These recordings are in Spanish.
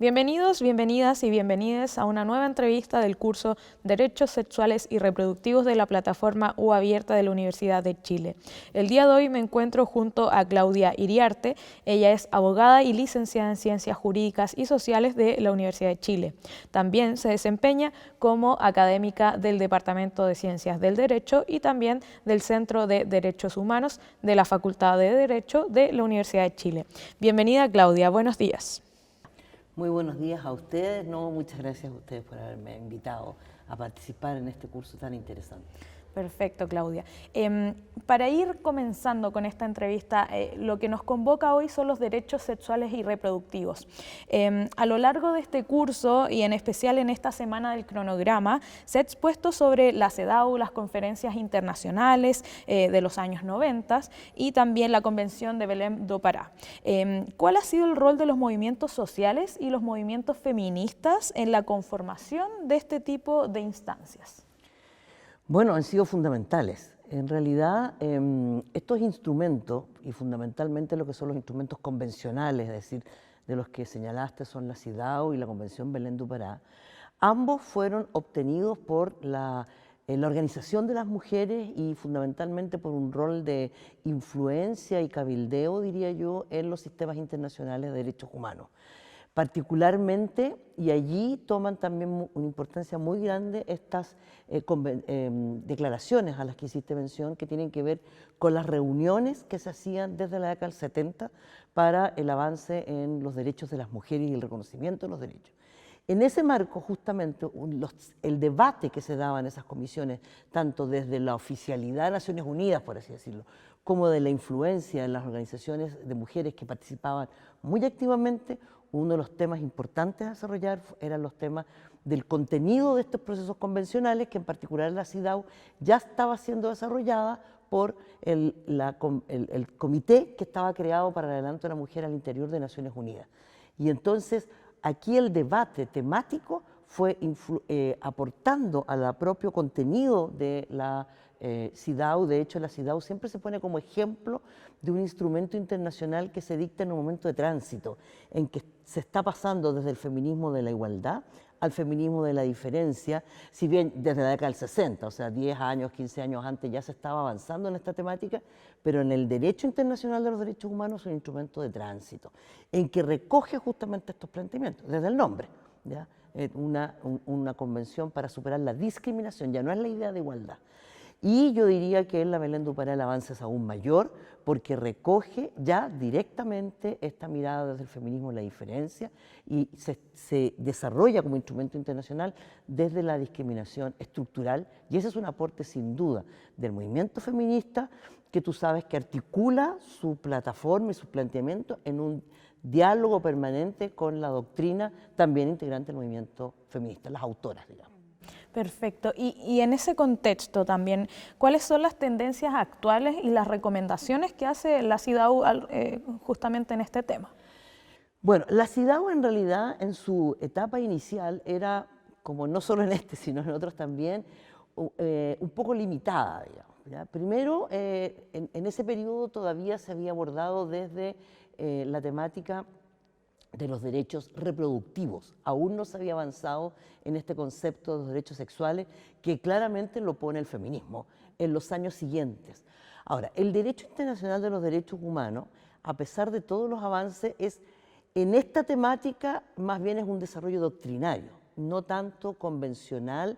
Bienvenidos, bienvenidas y bienvenides a una nueva entrevista del curso Derechos Sexuales y Reproductivos de la plataforma U Abierta de la Universidad de Chile. El día de hoy me encuentro junto a Claudia Iriarte. Ella es abogada y licenciada en Ciencias Jurídicas y Sociales de la Universidad de Chile. También se desempeña como académica del Departamento de Ciencias del Derecho y también del Centro de Derechos Humanos de la Facultad de Derecho de la Universidad de Chile. Bienvenida, Claudia. Buenos días. Muy buenos días a ustedes. Muchas gracias a ustedes por haberme invitado a participar en este curso tan interesante. Perfecto, Claudia. Para ir comenzando con esta entrevista, lo que nos convoca hoy son los derechos sexuales y reproductivos. A lo largo de este curso, y en especial en esta semana del cronograma, se ha expuesto sobre la CEDAW, las conferencias internacionales de los años 90 y también la Convención de Belém do Pará. ¿Cuál ha sido el rol de los movimientos sociales y los movimientos feministas en la conformación de este tipo de instancias? Bueno, han sido fundamentales. En realidad, estos instrumentos, y fundamentalmente lo que son los instrumentos convencionales, es decir, de los que señalaste son la CEDAW y la Convención Belém do Pará, ambos fueron obtenidos por la organización de las mujeres y fundamentalmente por un rol de influencia y cabildeo, diría yo, en los sistemas internacionales de derechos humanos. Particularmente, y allí toman también una importancia muy grande estas declaraciones a las que hiciste mención, que tienen que ver con las reuniones que se hacían desde la década del 70 para el avance en los derechos de las mujeres y el reconocimiento de los derechos. En ese marco, justamente, el debate que se daba en esas comisiones, tanto desde la oficialidad de Naciones Unidas, por así decirlo, como de la influencia en las organizaciones de mujeres que participaban muy activamente, uno de los temas importantes a desarrollar eran los temas del contenido de estos procesos convencionales, que en particular la CEDAW ya estaba siendo desarrollada por el comité que estaba creado para el adelanto de la mujer al interior de Naciones Unidas. Y entonces aquí el debate temático fue aportando al propio contenido de la CEDAW. De hecho, la CEDAW siempre se pone como ejemplo de un instrumento internacional que se dicta en un momento de tránsito, en que se está pasando desde el feminismo de la igualdad al feminismo de la diferencia, si bien desde la década del 60, o sea, 10 años, 15 años antes ya se estaba avanzando en esta temática, pero en el derecho internacional de los derechos humanos es un instrumento de tránsito, en que recoge justamente estos planteamientos, desde el nombre, ¿ya? Una convención para superar la discriminación, ya no es la idea de igualdad. Y yo diría que en la Belém do Pará el avance es aún mayor porque recoge ya directamente esta mirada desde el feminismo de la diferencia y se desarrolla como instrumento internacional desde la discriminación estructural, y ese es un aporte sin duda del movimiento feminista, que tú sabes que articula su plataforma y sus planteamientos en un diálogo permanente con la doctrina también integrante del movimiento feminista, las autoras, digamos. Perfecto. Y en ese contexto también, ¿cuáles son las tendencias actuales y las recomendaciones que hace la CEDAW justamente en este tema? Bueno, la CEDAW en realidad en su etapa inicial era, como no solo en este, sino en otros también, un poco limitada, digamos, ¿ya? Primero, en ese periodo todavía se había abordado desde la temática de los derechos reproductivos. Aún no se había avanzado en este concepto de los derechos sexuales, que claramente lo pone el feminismo en los años siguientes. Ahora, el derecho internacional de los derechos humanos, a pesar de todos los avances, en esta temática más bien es un desarrollo doctrinario, no tanto convencional,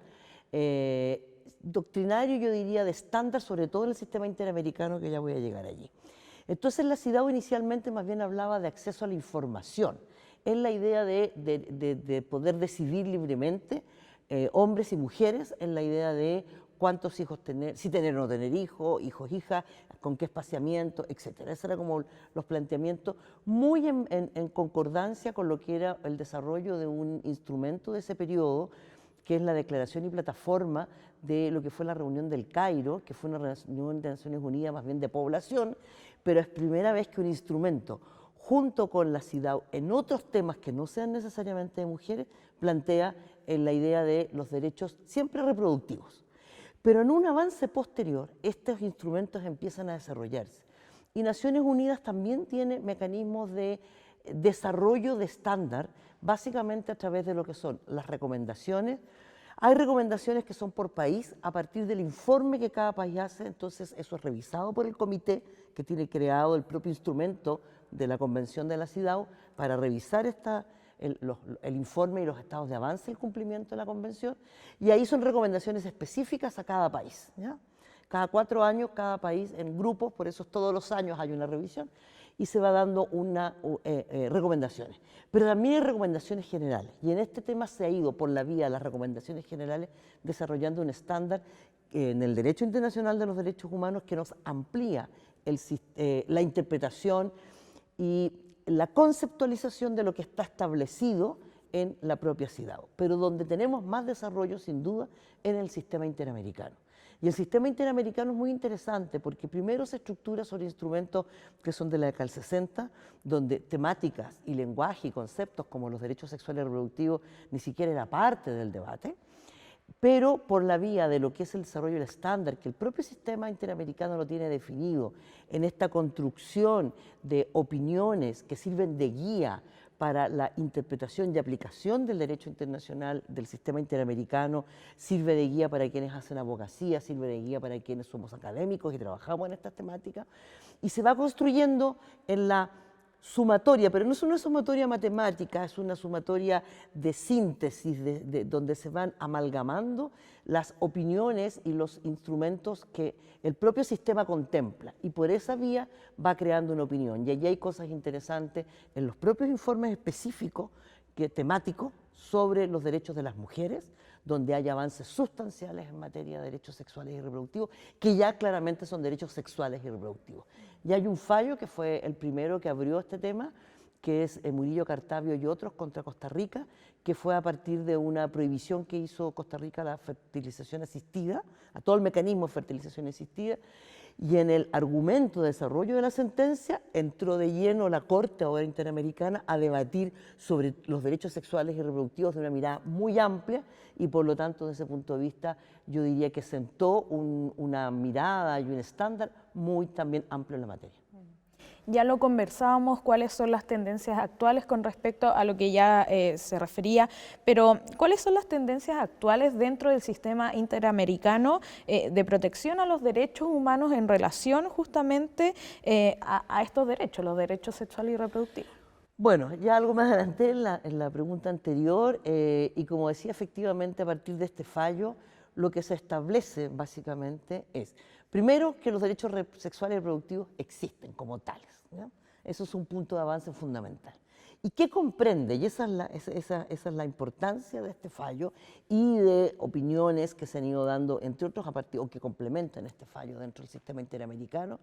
doctrinario, yo diría de estándar, sobre todo en el sistema interamericano, que ya voy a llegar allí. Entonces la CEDAW inicialmente más bien hablaba de acceso a la información, en la idea de poder decidir libremente, hombres y mujeres, en la idea de cuántos hijos tener, si tener o no tener hijos, hijas, con qué espaciamiento, etc. Esos eran como los planteamientos muy en concordancia con lo que era el desarrollo de un instrumento de ese periodo, que es la declaración y plataforma de lo que fue la reunión del Cairo, que fue una reunión de Naciones Unidas más bien de población, pero es primera vez que un instrumento, junto con la CEDAW, en otros temas que no sean necesariamente de mujeres, plantea la idea de los derechos siempre reproductivos. Pero en un avance posterior, estos instrumentos empiezan a desarrollarse. Y Naciones Unidas también tiene mecanismos de desarrollo de estándar básicamente a través de lo que son las recomendaciones. Hay recomendaciones que son por país a partir del informe que cada país hace, entonces eso es revisado por el comité que tiene creado el propio instrumento de la Convención de la CIDAW para revisar el informe y los estados de avance del cumplimiento de la Convención, y ahí son recomendaciones específicas a cada país, ¿ya? Cada 4 años cada país en grupos, por eso todos los años hay una revisión, y se va dando recomendaciones. Pero también hay recomendaciones generales, y en este tema se ha ido por la vía de las recomendaciones generales desarrollando un estándar en el derecho internacional de los derechos humanos que nos amplía la interpretación y la conceptualización de lo que está establecido en la propia CIDAW, pero donde tenemos más desarrollo sin duda en el sistema interamericano. Y el sistema interamericano es muy interesante porque primero se estructura sobre instrumentos que son de la década del 60, donde temáticas y lenguaje y conceptos como los derechos sexuales y reproductivos ni siquiera era parte del debate, pero por la vía de lo que es el desarrollo del estándar, que el propio sistema interamericano lo tiene definido en esta construcción de opiniones que sirven de guía para la interpretación y aplicación del derecho internacional del sistema interamericano, sirve de guía para quienes hacen abogacía, sirve de guía para quienes somos académicos y trabajamos en estas temáticas, y se va construyendo en la sumatoria, pero no es una sumatoria matemática, es una sumatoria de síntesis, donde se van amalgamando las opiniones y los instrumentos que el propio sistema contempla, y por esa vía va creando una opinión. Y allí hay cosas interesantes en los propios informes específicos, temáticos, sobre los derechos de las mujeres, donde hay avances sustanciales en materia de derechos sexuales y reproductivos, que ya claramente son derechos sexuales y reproductivos. Y hay un fallo que fue el primero que abrió este tema, que es Murillo Cartavio y otros contra Costa Rica, que fue a partir de una prohibición que hizo Costa Rica a la fertilización asistida, a todo el mecanismo de fertilización asistida, y en el argumento de desarrollo de la sentencia entró de lleno la Corte ahora Interamericana a debatir sobre los derechos sexuales y reproductivos de una mirada muy amplia, y por lo tanto desde ese punto de vista yo diría que sentó una mirada y un estándar muy también amplio en la materia. Ya lo conversábamos, cuáles son las tendencias actuales con respecto a lo que ya se refería, pero ¿cuáles son las tendencias actuales dentro del sistema interamericano de protección a los derechos humanos en relación justamente a estos derechos, los derechos sexuales y reproductivos? Bueno, ya algo más adelante en la pregunta anterior, y como decía, efectivamente a partir de este fallo, lo que se establece básicamente es, primero, que los derechos sexuales y reproductivos existen como tales, ¿ya? Eso es un punto de avance fundamental. ¿Y qué comprende? Y esa es la importancia de este fallo y de opiniones que se han ido dando, entre otros, o que complementan este fallo dentro del sistema interamericano,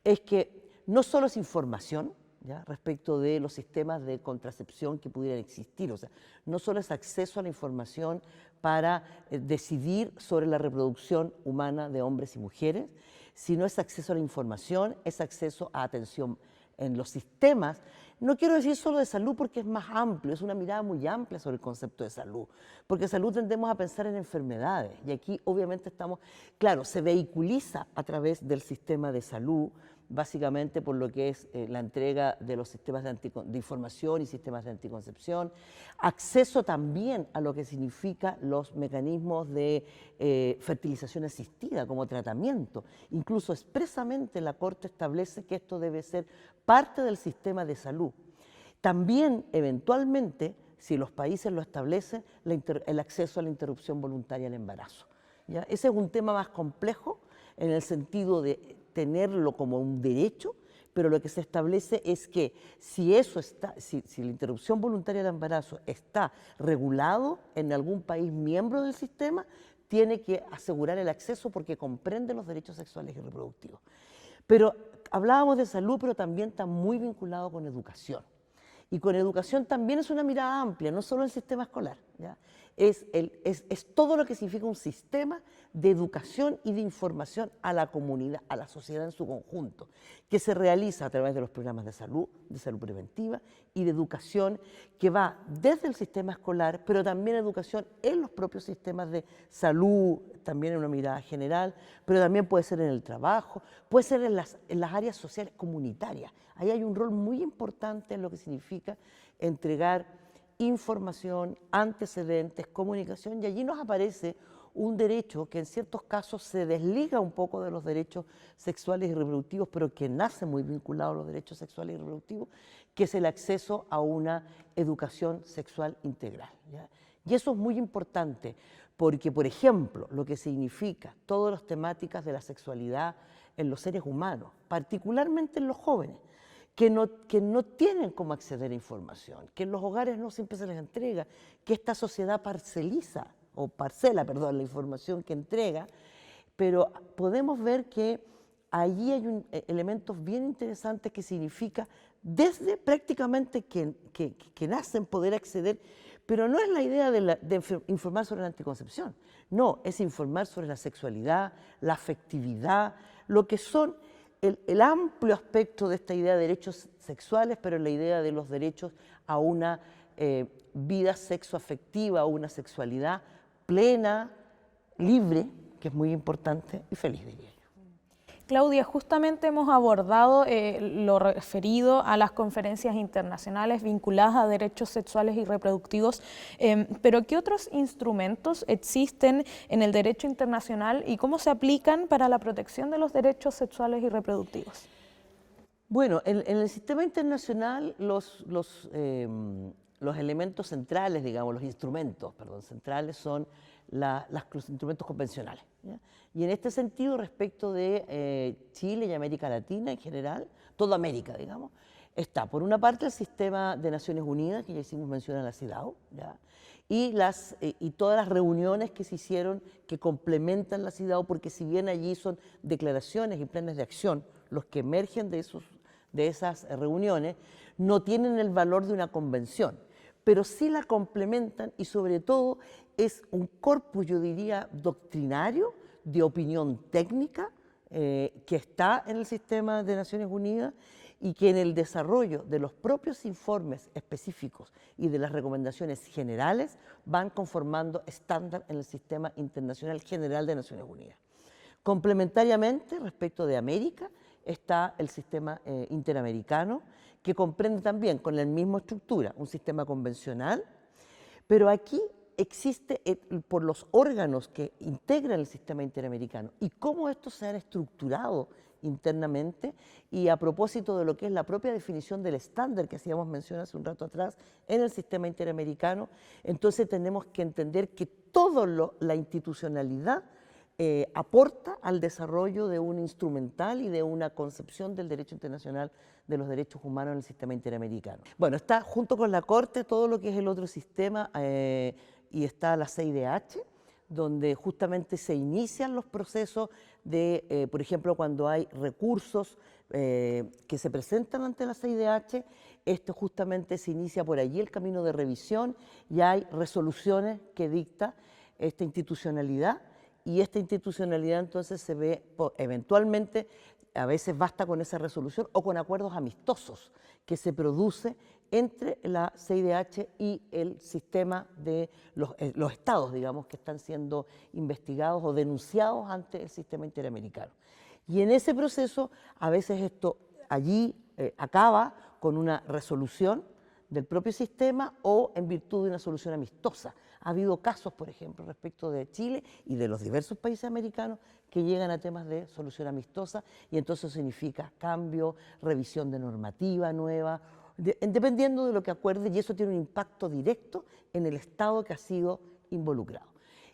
es que no solo es información, ¿ya?, respecto de los sistemas de contracepción que pudieran existir, o sea, no solo es acceso a la información para decidir sobre la reproducción humana de hombres y mujeres, sino es acceso a la información, es acceso a atención en los sistemas. No quiero decir solo de salud porque es más amplio, es una mirada muy amplia sobre el concepto de salud, porque salud tendemos a pensar en enfermedades, y aquí obviamente claro, se vehiculiza a través del sistema de salud, básicamente por lo que es la entrega de los sistemas de información y sistemas de anticoncepción, acceso también a lo que significa los mecanismos de fertilización asistida como tratamiento. Incluso expresamente la Corte establece que esto debe ser parte del sistema de salud. También, eventualmente, si los países lo establecen, el acceso a la interrupción voluntaria del embarazo, ¿ya? Ese es un tema más complejo en el sentido de tenerlo como un derecho, pero lo que se establece es que si la interrupción voluntaria del embarazo está regulado en algún país miembro del sistema, tiene que asegurar el acceso porque comprende los derechos sexuales y reproductivos. Pero hablábamos de salud, pero también está muy vinculado con educación. Y con educación también es una mirada amplia, no solo el sistema escolar, ¿ya? Es todo lo que significa un sistema de educación y de información a la comunidad, a la sociedad en su conjunto, que se realiza a través de los programas de salud preventiva y de educación, que va desde el sistema escolar, pero también educación en los propios sistemas de salud, también en una mirada general, pero también puede ser en el trabajo, puede ser en las áreas sociales comunitarias. Ahí hay un rol muy importante en lo que significa entregar información, antecedentes, comunicación, y allí nos aparece un derecho que en ciertos casos se desliga un poco de los derechos sexuales y reproductivos, pero que nace muy vinculado a los derechos sexuales y reproductivos, que es el acceso a una educación sexual integral, ¿ya? Y eso es muy importante porque, por ejemplo, lo que significa todas las temáticas de la sexualidad en los seres humanos, particularmente en los jóvenes, que no tienen cómo acceder a información, que en los hogares no siempre se les entrega, que esta sociedad parcela, perdón, la información que entrega, pero podemos ver que allí hay elementos bien interesantes que significa desde prácticamente que nacen poder acceder, pero no es la idea de informar sobre la anticoncepción, no, es informar sobre la sexualidad, la afectividad, lo que son el amplio aspecto de esta idea de derechos sexuales, pero la idea de los derechos a una vida sexoafectiva, a una sexualidad plena, libre, que es muy importante, y feliz, diría yo. Claudia, justamente hemos abordado lo referido a las conferencias internacionales vinculadas a derechos sexuales y reproductivos, pero ¿qué otros instrumentos existen en el derecho internacional y cómo se aplican para la protección de los derechos sexuales y reproductivos? Bueno, en el sistema internacional los elementos centrales, digamos, los instrumentos, perdón, centrales son los instrumentos convencionales, ¿ya? Y en este sentido, respecto de Chile y América Latina en general, toda América, digamos, está por una parte el sistema de Naciones Unidas, que ya hicimos mención a la CEDAW, ¿ya? Y todas las reuniones que se hicieron que complementan la CEDAW, porque si bien allí son declaraciones y planes de acción los que emergen de esas reuniones, no tienen el valor de una convención, pero sí la complementan y sobre todo es un corpus, yo diría, doctrinario, de opinión técnica, que está en el sistema de Naciones Unidas y que en el desarrollo de los propios informes específicos y de las recomendaciones generales van conformando estándar en el sistema internacional general de Naciones Unidas. Complementariamente, respecto de América, está el sistema interamericano, que comprende también con la misma estructura un sistema convencional, pero aquí existe por los órganos que integran el sistema interamericano y cómo estos se han estructurado internamente, y a propósito de lo que es la propia definición del estándar que hacíamos mención hace un rato atrás en el sistema interamericano, entonces tenemos que entender que toda la institucionalidad aporta al desarrollo de un instrumental y de una concepción del derecho internacional de los derechos humanos en el sistema interamericano. Bueno, está junto con la Corte todo lo que es el otro sistema y está la CIDH, donde justamente se inician los procesos de, por ejemplo, cuando hay recursos que se presentan ante la CIDH, esto justamente se inicia por allí el camino de revisión y hay resoluciones que dicta esta institucionalidad. Y esta institucionalidad entonces se ve eventualmente, a veces basta con esa resolución o con acuerdos amistosos que se produce entre la CIDH y el sistema de los estados, digamos, que están siendo investigados o denunciados ante el sistema interamericano. Y en ese proceso, a veces esto allí acaba con una resolución del propio sistema o en virtud de una solución amistosa. Ha habido casos, por ejemplo, respecto de Chile y de los diversos países americanos que llegan a temas de solución amistosa y entonces significa cambio, revisión de normativa nueva, dependiendo de lo que acuerde, y eso tiene un impacto directo en el Estado que ha sido involucrado.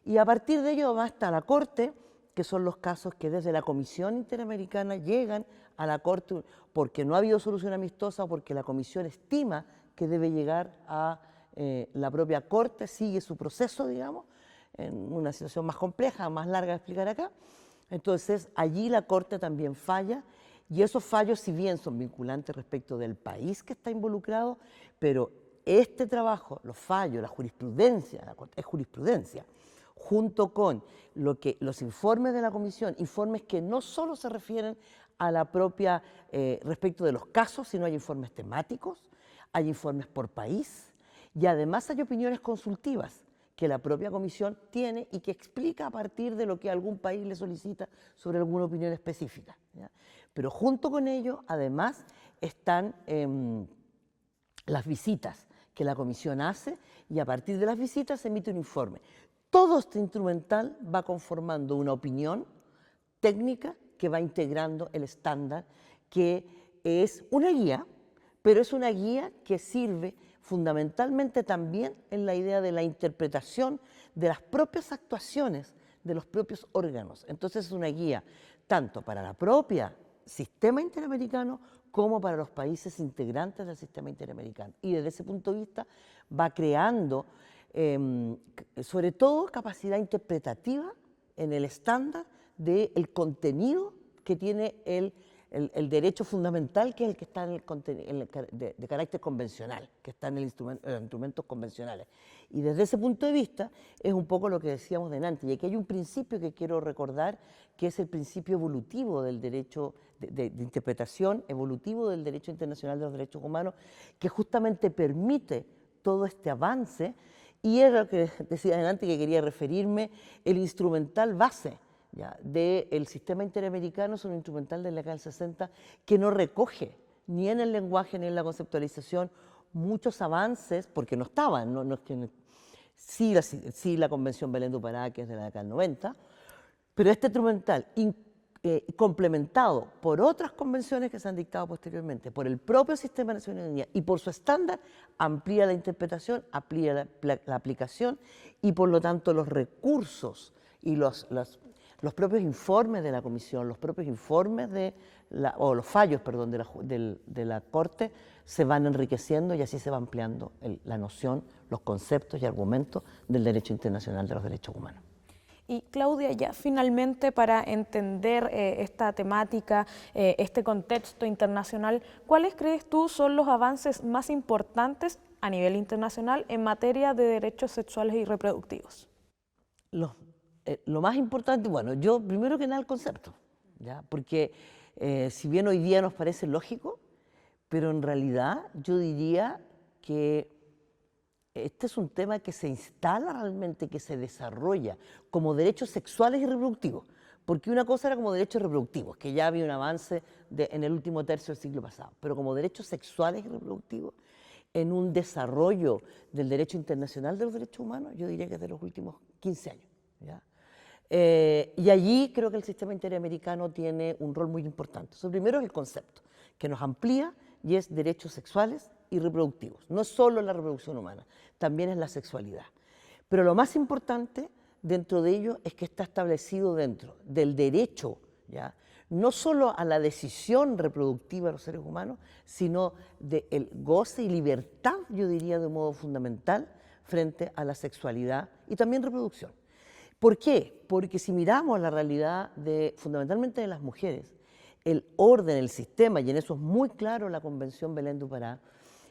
Y a partir de ello además está la Corte, que son los casos que desde la Comisión Interamericana llegan a la Corte porque no ha habido solución amistosa o porque la Comisión estima que debe llegar a la propia Corte, sigue su proceso, digamos, en una situación más compleja, más larga de explicar acá. Entonces, allí la Corte también falla, y esos fallos, si bien son vinculantes respecto del país que está involucrado, pero este trabajo, los fallos, la jurisprudencia, es jurisprudencia, junto con los informes de la Comisión, informes que no solo se refieren a la propia, respecto de los casos, sino hay informes temáticos, hay informes por país, y además hay opiniones consultivas que la propia Comisión tiene y que explica a partir de lo que algún país le solicita sobre alguna opinión específica, ¿ya? Pero junto con ello, además, están las visitas que la comisión hace y a partir de las visitas se emite un informe. Todo este instrumental va conformando una opinión técnica que va integrando el estándar, que es una guía, pero es una guía que sirve fundamentalmente también en la idea de la interpretación de las propias actuaciones de los propios órganos. Entonces es una guía tanto para la propia sistema interamericano como para los países integrantes del sistema interamericano. Y desde ese punto de vista va creando sobre todo capacidad interpretativa en el estándar del contenido que tiene el derecho fundamental, que es el que está en de carácter convencional, que está en los instrumentos convencionales. Y desde ese punto de vista es un poco lo que decíamos delante. Y aquí hay un principio que quiero recordar, que es el principio evolutivo del derecho, de interpretación evolutivo del derecho internacional de los derechos humanos, que justamente permite todo este avance. Y era lo que decía delante, que quería referirme, el instrumental base del sistema interamericano es un instrumental de la década del 60 que no recoge ni en el lenguaje ni en la conceptualización muchos avances, porque no estaban, sí la Convención Belén do Pará, que es de la década del 90, pero este instrumental complementado por otras convenciones que se han dictado posteriormente, por el propio Sistema de Naciones Unidas y por su estándar, amplía la interpretación, amplía la aplicación y por lo tanto los recursos y los propios informes de la Comisión, los propios informes o los fallos, perdón, de la Corte se van enriqueciendo y así se va ampliando la noción, los conceptos y argumentos del derecho internacional de los derechos humanos. Y Claudia, ya finalmente para entender esta temática, este contexto internacional, ¿cuáles crees tú son los avances más importantes a nivel internacional en materia de derechos sexuales y reproductivos? Lo más importante, bueno, yo primero que nada el concepto, ¿ya? Porque si bien hoy día nos parece lógico, pero en realidad yo diría que este es un tema que se instala realmente, que se desarrolla como derechos sexuales y reproductivos, porque una cosa era como derechos reproductivos, que ya había un avance en el último tercio del siglo pasado, pero como derechos sexuales y reproductivos, en un desarrollo del derecho internacional de los derechos humanos, yo diría que es de los últimos 15 años, ¿ya? Y allí creo que el sistema interamericano tiene un rol muy importante. Eso primero es el concepto, que nos amplía y es derechos sexuales y reproductivos. No solo la reproducción humana, también es la sexualidad. Pero lo más importante dentro de ello es que está establecido dentro del derecho, ¿ya? No solo a la decisión reproductiva de los seres humanos, sino del goce y libertad, yo diría de un modo fundamental, frente a la sexualidad y también reproducción. ¿Por qué? Porque si miramos la realidad fundamentalmente de las mujeres, el orden, el sistema, y en eso es muy claro la Convención Belén do Pará,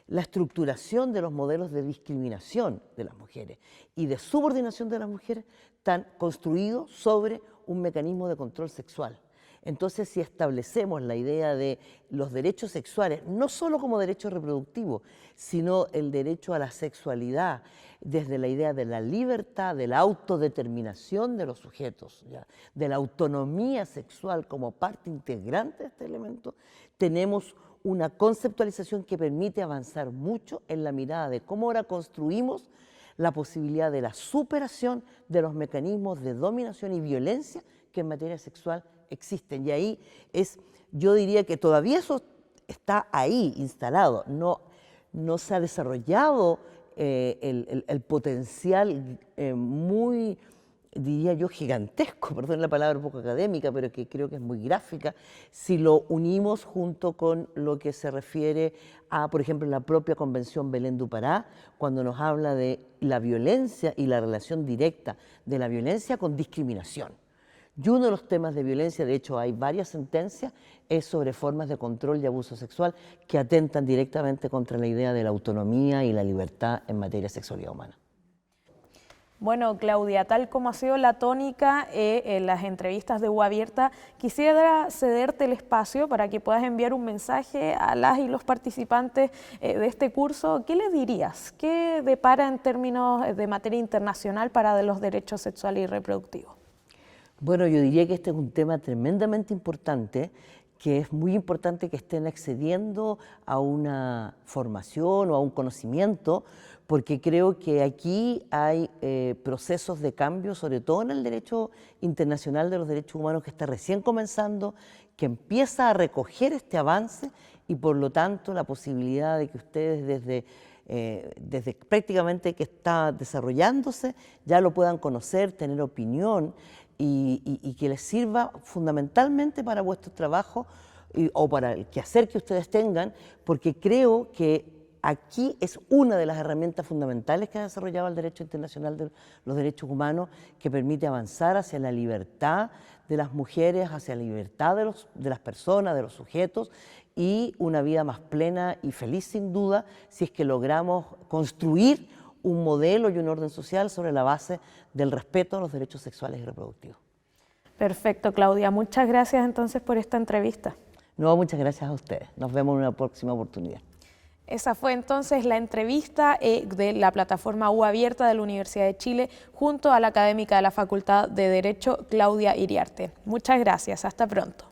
la estructuración de los modelos de discriminación de las mujeres y de subordinación de las mujeres están construidos sobre un mecanismo de control sexual. Entonces, si establecemos la idea de los derechos sexuales, no solo como derecho reproductivo, sino el derecho a la sexualidad, desde la idea de la libertad, de la autodeterminación de los sujetos, ¿ya? De la autonomía sexual como parte integrante de este elemento, tenemos una conceptualización que permite avanzar mucho en la mirada de cómo ahora construimos la posibilidad de la superación de los mecanismos de dominación y violencia que en materia sexual existen. Y ahí yo diría que todavía eso está ahí instalado, no se ha desarrollado el potencial muy, diría yo, gigantesco, perdón la palabra un poco académica, pero que creo que es muy gráfica, si lo unimos junto con lo que se refiere a, por ejemplo, la propia Convención Belén do Pará, cuando nos habla de la violencia y la relación directa de la violencia con discriminación. Y uno de los temas de violencia, de hecho hay varias sentencias, es sobre formas de control y abuso sexual que atentan directamente contra la idea de la autonomía y la libertad en materia de sexualidad humana. Bueno, Claudia, tal como ha sido la tónica en las entrevistas de UA Abierta, quisiera cederte el espacio para que puedas enviar un mensaje a las y los participantes de este curso. ¿Qué les dirías? ¿Qué depara en términos de materia internacional para los derechos sexuales y reproductivos? Bueno, yo diría que este es un tema tremendamente importante que es muy importante que estén accediendo a una formación o a un conocimiento, porque creo que aquí hay procesos de cambio, sobre todo en el derecho internacional de los derechos humanos, que está recién comenzando, que empieza a recoger este avance y por lo tanto la posibilidad de que ustedes desde prácticamente que está desarrollándose ya lo puedan conocer, tener opinión y que les sirva fundamentalmente para vuestro trabajo o para el quehacer que ustedes tengan, porque creo que aquí es una de las herramientas fundamentales que ha desarrollado el derecho internacional de los derechos humanos, que permite avanzar hacia la libertad de las mujeres, hacia la libertad de las personas, de los sujetos, y una vida más plena y feliz sin duda, si es que logramos construir un modelo y un orden social sobre la base del respeto a los derechos sexuales y reproductivos. Perfecto, Claudia. Muchas gracias entonces por esta entrevista. No, muchas gracias a ustedes. Nos vemos en una próxima oportunidad. Esa fue entonces la entrevista de la plataforma U Abierta de la Universidad de Chile junto a la académica de la Facultad de Derecho, Claudia Iriarte. Muchas gracias. Hasta pronto.